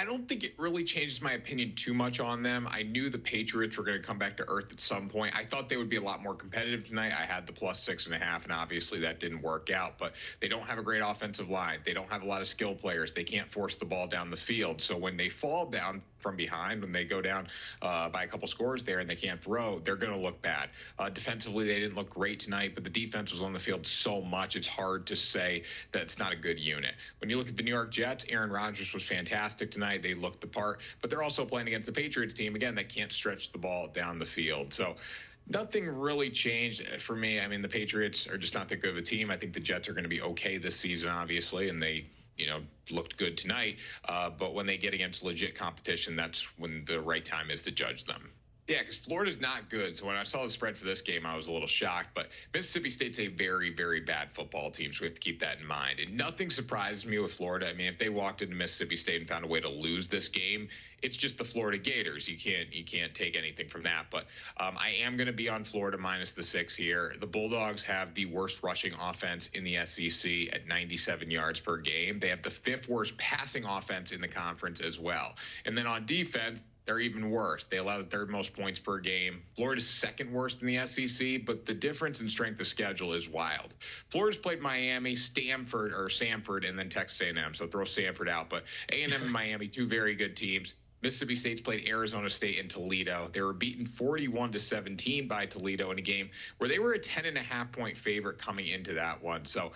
I don't think it really changes my opinion too much on them. I knew the Patriots were going to come back to earth at some point. I thought they would be a lot more competitive tonight. I had the +6.5, and obviously that didn't work out. But they don't have a great offensive line. They don't have a lot of skill players. They can't force the ball down the field. So when they fall down from behind, when they go down by a couple scores there and they can't throw, they're going to look bad. Defensively, they didn't look great tonight, but the defense was on the field so much, it's hard to say that it's not a good unit. When you look at the New York Jets, Aaron Rodgers was fantastic tonight. They looked the part, but they're also playing against the Patriots team, again, that can't stretch the ball down the field. So nothing really changed for me. I mean, the Patriots are just not that good of a team. I think the Jets are going to be okay this season, obviously, and they looked good tonight. But when they get against legit competition, that's when the right time is to judge them. Yeah, because Florida's not good. So when I saw the spread for this game, I was a little shocked. But Mississippi State's a very, very bad football team, so we have to keep that in mind. And nothing surprises me with Florida. I mean, if they walked into Mississippi State and found a way to lose this game, it's just the Florida Gators. You can't take anything from that. But I am going to be on Florida -6 here. The Bulldogs have the worst rushing offense in the SEC at 97 yards per game. They have the 5th worst passing offense in the conference as well. And then on defense, they're even worse. They allow the 3rd most points per game. Florida's 2nd worst in the SEC, but the difference in strength of schedule is wild. Florida's played Miami, Samford, and then Texas A&M. So throw Samford out. But A&M and Miami, 2 very good teams. Mississippi State's played Arizona State and Toledo. They were beaten 41-17 by Toledo in a game where they were a 10.5-point favorite coming into that one. So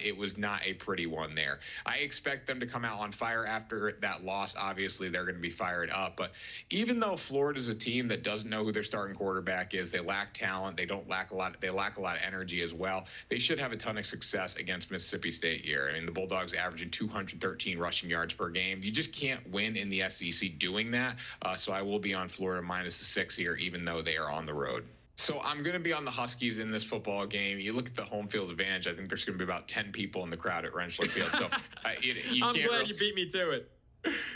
it was not a pretty one there. I expect them to come out on fire after that loss. Obviously, they're going to be fired up. But even though Florida's a team that doesn't know who their starting quarterback is, they lack talent. They lack a lot of energy as well. They should have a ton of success against Mississippi State here. I mean, the Bulldogs averaging 213 rushing yards per game. You just can't win in the SEC doing that. So I will be on Florida -6 here, even though they are on the road. So I'm going to be on the Huskies in this football game. You look at the home field advantage. I think there's going to be about 10 people in the crowd at Rentschler Field. So I'm glad you beat me to it.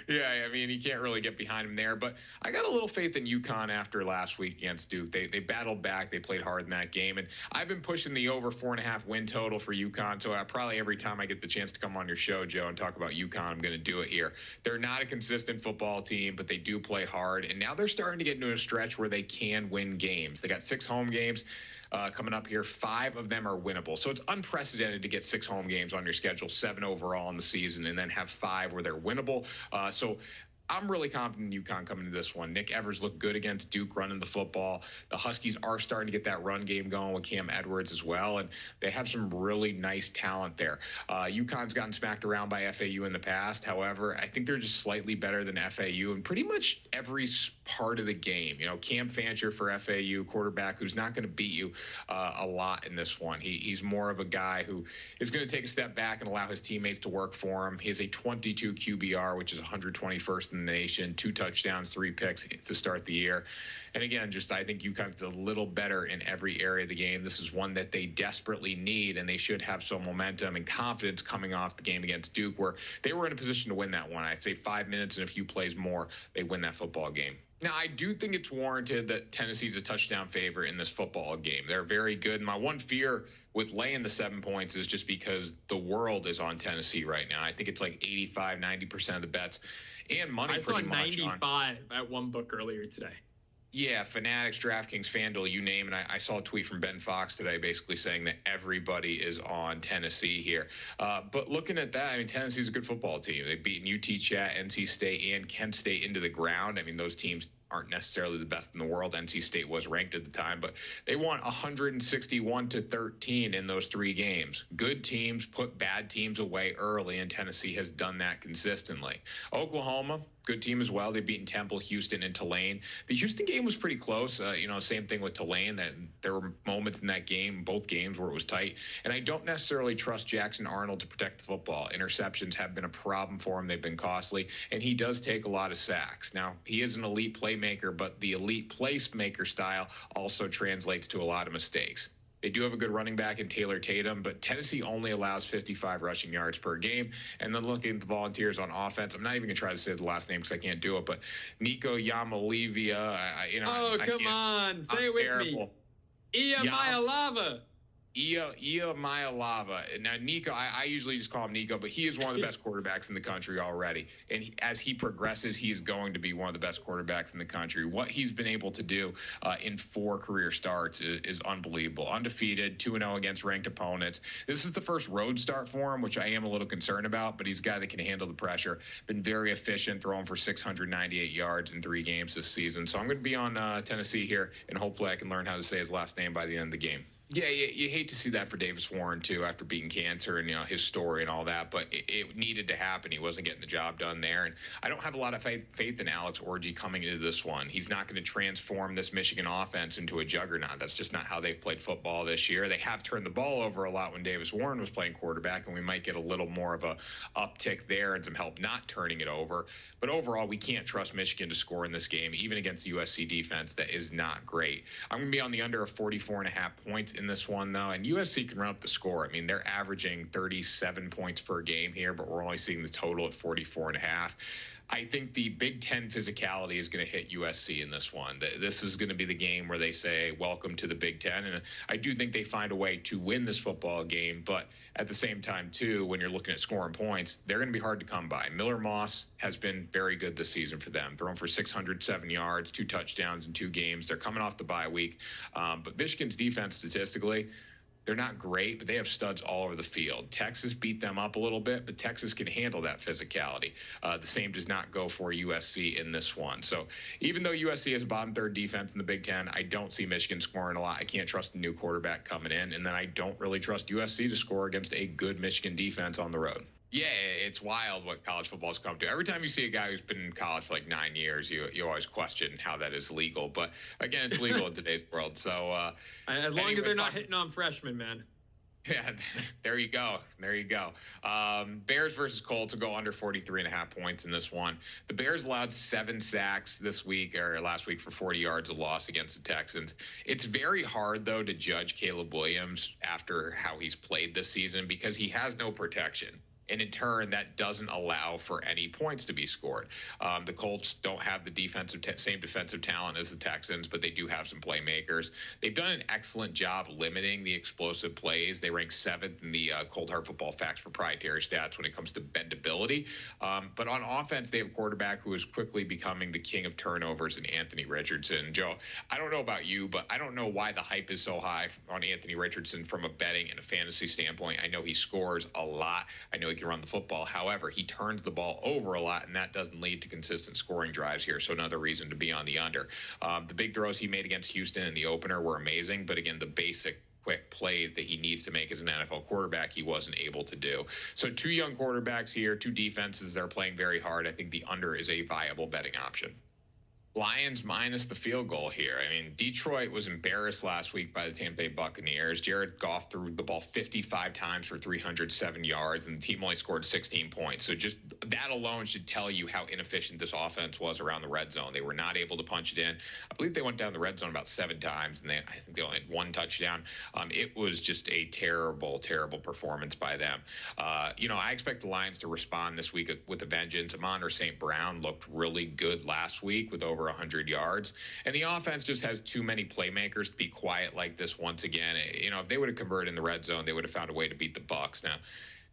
Yeah, I mean, you can't really get behind them there. But I got a little faith in UConn after last week against Duke. They battled back. They played hard in that game. And I've been pushing the over 4.5 win total for UConn. So probably every time I get the chance to come on your show, Joe, and talk about UConn, I'm going to do it here. They're not a consistent football team, but they do play hard. And now they're starting to get into a stretch where they can win games. They got 6 home games coming up here. 5 of them are winnable. So it's unprecedented to get 6 home games on your schedule, 7 overall in the season, and then have 5 where they're winnable. So I'm really confident in UConn coming to this one. Nick Evers looked good against Duke running the football. The Huskies are starting to get that run game going with Cam Edwards as well, and they have some really nice talent there. UConn's gotten smacked around by FAU in the past. However, I think they're just slightly better than FAU in pretty much every part of the game. Cam Fancher for FAU, quarterback who's not going to beat you a lot in this one. He's more of a guy who is going to take a step back and allow his teammates to work for him. He has a 22 QBR, which is 121st in the nation, 2 touchdowns, 3 picks to start the year. And again, I think UConn's a little better in every area of the game. This is one that they desperately need, and they should have some momentum and confidence coming off the game against Duke, where they were in a position to win that one. I'd say 5 minutes and a few plays more, they win that football game. Now, I do think it's warranted that Tennessee's a touchdown favorite in this football game. They're very good. My one fear with laying the 7 points is just because the world is on Tennessee right now. I think it's like 85, 90% of the bets and money pretty much. I saw 95 at one book earlier today. Yeah, Fanatics, DraftKings, FanDuel, you name it. I saw a tweet from Ben Fox today basically saying that everybody is on Tennessee here. But looking at that, I mean, Tennessee's a good football team. They've beaten UT Chat, NC State, and Kent State into the ground. I mean, those teams aren't necessarily the best in the world. NC State was ranked at the time, but they won 161-13 in those 3 games. Good teams put bad teams away early, and Tennessee has done that consistently. Oklahoma, good team as well. They've beaten Temple, Houston, and Tulane. The Houston game was pretty close. Same thing with Tulane. That there were moments in that game, both games, where it was tight. And I don't necessarily trust Jackson Arnold to protect the football. Interceptions have been a problem for him. They've been costly, and he does take a lot of sacks. Now, he is an elite playmaker, but the elite placemaker style also translates to a lot of mistakes. They do have a good running back in Taylor Tatum, but Tennessee only allows 55 rushing yards per game. And then looking at the Volunteers on offense, I'm not even going to try to say the last name because I can't do it, but Nico Yamalivia. Come on. Say it with terrible. Me. Iamaialava. Ia Lava. Now, Nico, I usually just call him Nico, but he is one of the best quarterbacks in the country already. And as he progresses, he is going to be one of the best quarterbacks in the country. What he's been able to do in 4 career starts is unbelievable. Undefeated, 2-0 against ranked opponents. This is the first road start for him, which I am a little concerned about, but he's a guy that can handle the pressure. Been very efficient, throwing for 698 yards in 3 games this season. So I'm going to be on Tennessee here, and hopefully I can learn how to say his last name by the end of the game. Yeah, you hate to see that for Davis Warren, too, after beating cancer and, his story and all that. But it needed to happen. He wasn't getting the job done there. And I don't have a lot of faith in Alex Orji coming into this one. He's not going to transform this Michigan offense into a juggernaut. That's just not how they've played football this year. They have turned the ball over a lot when Davis Warren was playing quarterback, and we might get a little more of a uptick there and some help not turning it over. But overall, we can't trust Michigan to score in this game, even against the USC defense that is not great. I'm going to be on the under of 44.5 points in this one, though, and USC can run up the score. I mean, they're averaging 37 points per game here, but we're only seeing the total at 44.5. I think the Big Ten physicality is going to hit USC in this one. This is going to be the game where they say, welcome to the Big Ten. And I do think they find a way to win this football game. But at the same time, too, when you're looking at scoring points, they're going to be hard to come by. Miller Moss has been very good this season for them, throwing for 607 yards, 2 touchdowns in 2 games. They're coming off the bye week. But Michigan's defense, statistically, they're not great, but they have studs all over the field. Texas beat them up a little bit, but Texas can handle that physicality. The same does not go for USC in this one. So even though USC has a bottom 3rd defense in the Big Ten, I don't see Michigan scoring a lot. I can't trust the new quarterback coming in, and then I don't really trust USC to score against a good Michigan defense on the road. Yeah, it's wild what college football's come to. Every time you see a guy who's been in college for like 9 years, you always question how that is legal. But again, it's legal in today's world. So as long as they're not hitting on freshmen, man. Yeah, there you go. There you go. Bears versus Colts will go under 43.5 points in this one. The Bears allowed 7 sacks this week or last week for 40 yards of loss against the Texans. It's very hard, though, to judge Caleb Williams after how he's played this season because he has no protection. And in turn, that doesn't allow for any points to be scored. The Colts don't have the same defensive talent as the Texans, but they do have some playmakers. They've done an excellent job limiting the explosive plays. They rank 7th in the Cold Hard Football Facts proprietary stats when it comes to bendability. But on offense, they have a quarterback who is quickly becoming the king of turnovers in Anthony Richardson. Joe, I don't know about you, but I don't know why the hype is so high on Anthony Richardson from a betting and a fantasy standpoint. I know he scores a lot. I know he can run the football. However, he turns the ball over a lot, and that doesn't lead to consistent scoring drives here. So another reason to be on the under. The big throws he made against Houston in the opener were amazing, but again, the basic quick plays that he needs to make as an NFL quarterback, he wasn't able to do. So 2 young quarterbacks here, 2 defenses that are playing very hard. I think the under is a viable betting option. Lions minus the field goal here. I mean, Detroit was embarrassed last week by the Tampa Bay Buccaneers. Jared Goff threw the ball 55 times for 307 yards, and the team only scored 16 points. So just that alone should tell you how inefficient this offense was around the red zone. They were not able to punch it in. I believe they went down the red zone about 7 times, and I think they only had 1 touchdown. It was just a terrible, terrible performance by them. I expect the Lions to respond this week with a vengeance. Amon-Ra St. Brown looked really good last week with over 100 yards, and the offense just has too many playmakers to be quiet like this once again. If they would have converted in the red zone, they would have found a way to beat the Bucs. Now,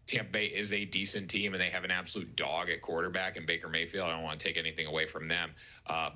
Tampa Bay is a decent team, and they have an absolute dog at quarterback in Baker Mayfield. I don't want to take anything away from them,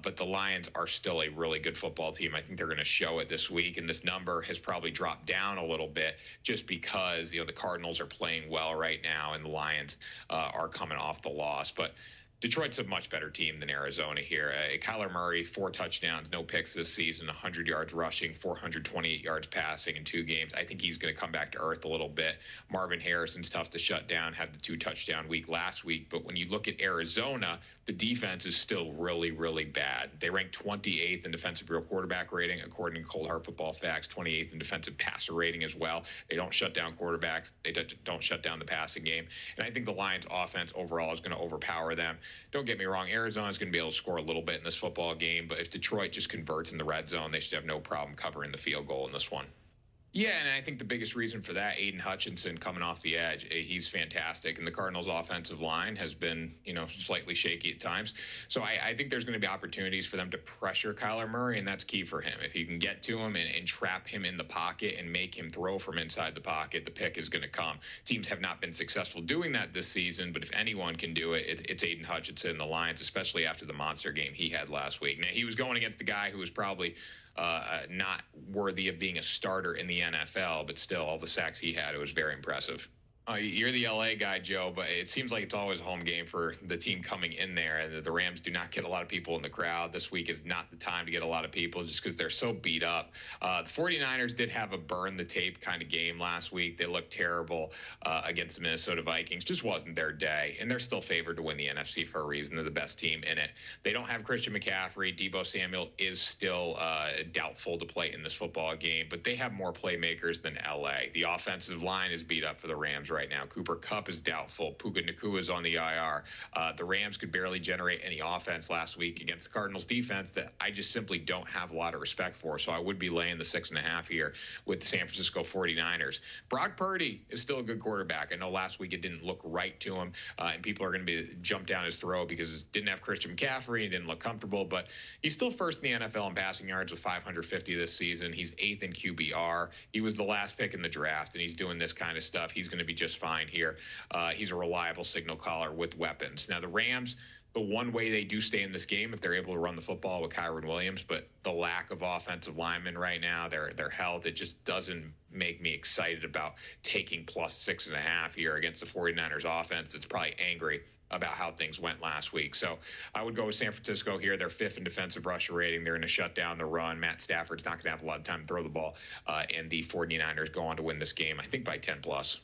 but the Lions are still a really good football team. I think they're going to show it this week, and this number has probably dropped down a little bit just because the Cardinals are playing well right now, and the Lions are coming off the loss. But Detroit's a much better team than Arizona here. Kyler Murray, 4 touchdowns, no picks this season, 100 yards rushing, 428 yards passing in 2 games. I think he's going to come back to earth a little bit. Marvin Harrison's tough to shut down, had the 2-touchdown week last week. But when you look at Arizona, the defense is still really, really bad. They rank 28th in defensive real quarterback rating, according to Cold Hard Football Facts, 28th in defensive passer rating as well. They don't shut down quarterbacks. They don't shut down the passing game. And I think the Lions' offense overall is going to overpower them. Don't get me wrong, Arizona's going to be able to score a little bit in this football game, but if Detroit just converts in the red zone, they should have no problem covering the field goal in this one. Yeah, and I think the biggest reason for that, Aiden Hutchinson coming off the edge, he's fantastic. And the Cardinals' offensive line has been, slightly shaky at times. So I think there's going to be opportunities for them to pressure Kyler Murray, and that's key for him. If you can get to him and trap him in the pocket and make him throw from inside the pocket, the pick is going to come. Teams have not been successful doing that this season, but if anyone can do it, it's Aiden Hutchinson, the Lions, especially after the monster game he had last week. Now, he was going against the guy who was probably not worthy of being a starter in the NFL, but still, all the sacks he had, it was very impressive. You're the LA guy, Joe, but it seems like it's always a home game for the team coming in there. And the Rams do not get a lot of people in the crowd. This week is not the time to get a lot of people just because they're so beat up. The 49ers did have a burn the tape kind of game last week. They looked terrible against the Minnesota Vikings. Just wasn't their day. And they're still favored to win the NFC for a reason. They're the best team in it. They don't have Christian McCaffrey. Deebo Samuel is still doubtful to play in this football game, but they have more playmakers than LA. The offensive line is beat up for the Rams right now. Cooper Kupp is doubtful. Puka Nacua is on the IR. The Rams could barely generate any offense last week against the Cardinals defense that I just simply don't have a lot of respect for. So I would be laying the 6.5 here with the San Francisco 49ers. Brock Purdy is still a good quarterback. I know last week it didn't look right to him, and people are going to be jump down his throat because it didn't have Christian McCaffrey and didn't look comfortable, but he's still first in the NFL in passing yards with 550 this season. He's 8th in QBR. He was the last pick in the draft, and he's doing this kind of stuff. He's going to be just fine here. He's a reliable signal caller with weapons. Now, the Rams, the one way they do stay in this game if they're able to run the football with Kyron Williams, but the lack of offensive linemen right now, their health, it just doesn't make me excited about taking plus 6.5 here against the 49ers offense that's probably angry about how things went last week. So I would go with San Francisco here. They're 5th in defensive rusher rating. They're going to shut down the run. Matt Stafford's not going to have a lot of time to throw the ball. And the 49ers go on to win this game, I think, by 10+.